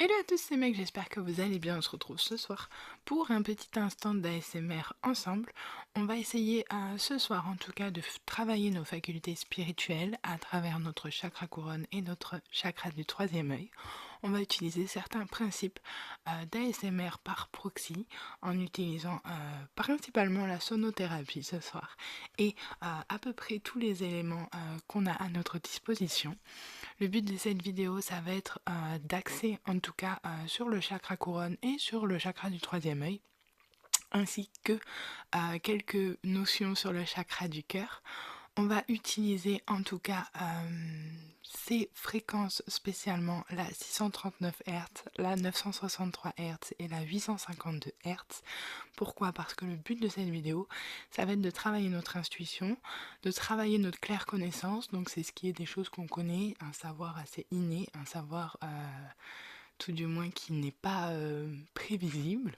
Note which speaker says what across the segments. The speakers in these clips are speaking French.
Speaker 1: Hello à tous, c'est Meg, j'espère que vous allez bien. On se retrouve ce soir pour un petit instant d'ASMR ensemble. On va essayer ce soir en tout cas de travailler nos facultés spirituelles à travers notre chakra couronne et notre chakra du troisième œil. On va utiliser certains principes d'ASMR par proxy en utilisant principalement la sonothérapie ce soir et à peu près tous les éléments qu'on a à notre disposition. Le but de cette vidéo, ça va être d'axer en tout cas sur le chakra couronne et sur le chakra du troisième œil, ainsi que quelques notions sur le chakra du cœur. On va utiliser en tout cas ces fréquences spécialement la 639 Hz, la 963 Hz et la 852 Hz. Pourquoi? Parce que le but de cette vidéo, ça va être de travailler notre intuition, de travailler notre claire connaissance, donc c'est ce qui est des choses qu'on connaît, un savoir assez inné, un savoir tout du moins qui n'est pas prévisible.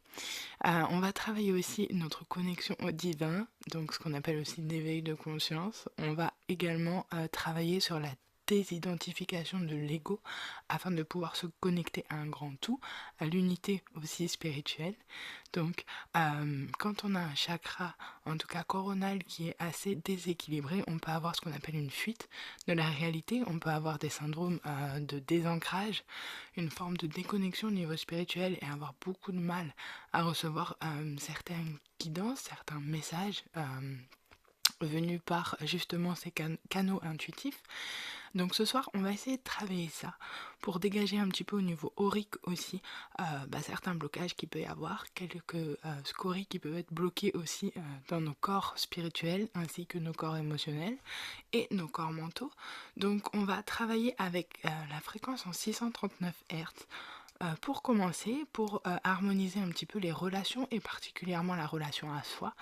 Speaker 1: On va travailler aussi notre connexion au divin, donc ce qu'on appelle aussi l'éveil de conscience. On va également travailler sur la désidentification de l'ego afin de pouvoir se connecter à un grand tout, à l'unité aussi spirituelle. Donc, quand on a un chakra, en tout cas coronal, qui est assez déséquilibré, on peut avoir ce qu'on appelle une fuite de la réalité, on peut avoir des syndromes de désancrage, une forme de déconnexion au niveau spirituel et avoir beaucoup de mal à recevoir certaines guidances, certains messages venus par justement ces canaux intuitifs. Donc ce soir, on va essayer de travailler ça pour dégager un petit peu au niveau aurique aussi certains blocages qu'il peut y avoir, quelques scories qui peuvent être bloquées aussi dans nos corps spirituels ainsi que nos corps émotionnels et nos corps mentaux. Donc on va travailler avec la fréquence en 639 Hz. Pour commencer, pour harmoniser un petit peu les relations et particulièrement la relation à soi,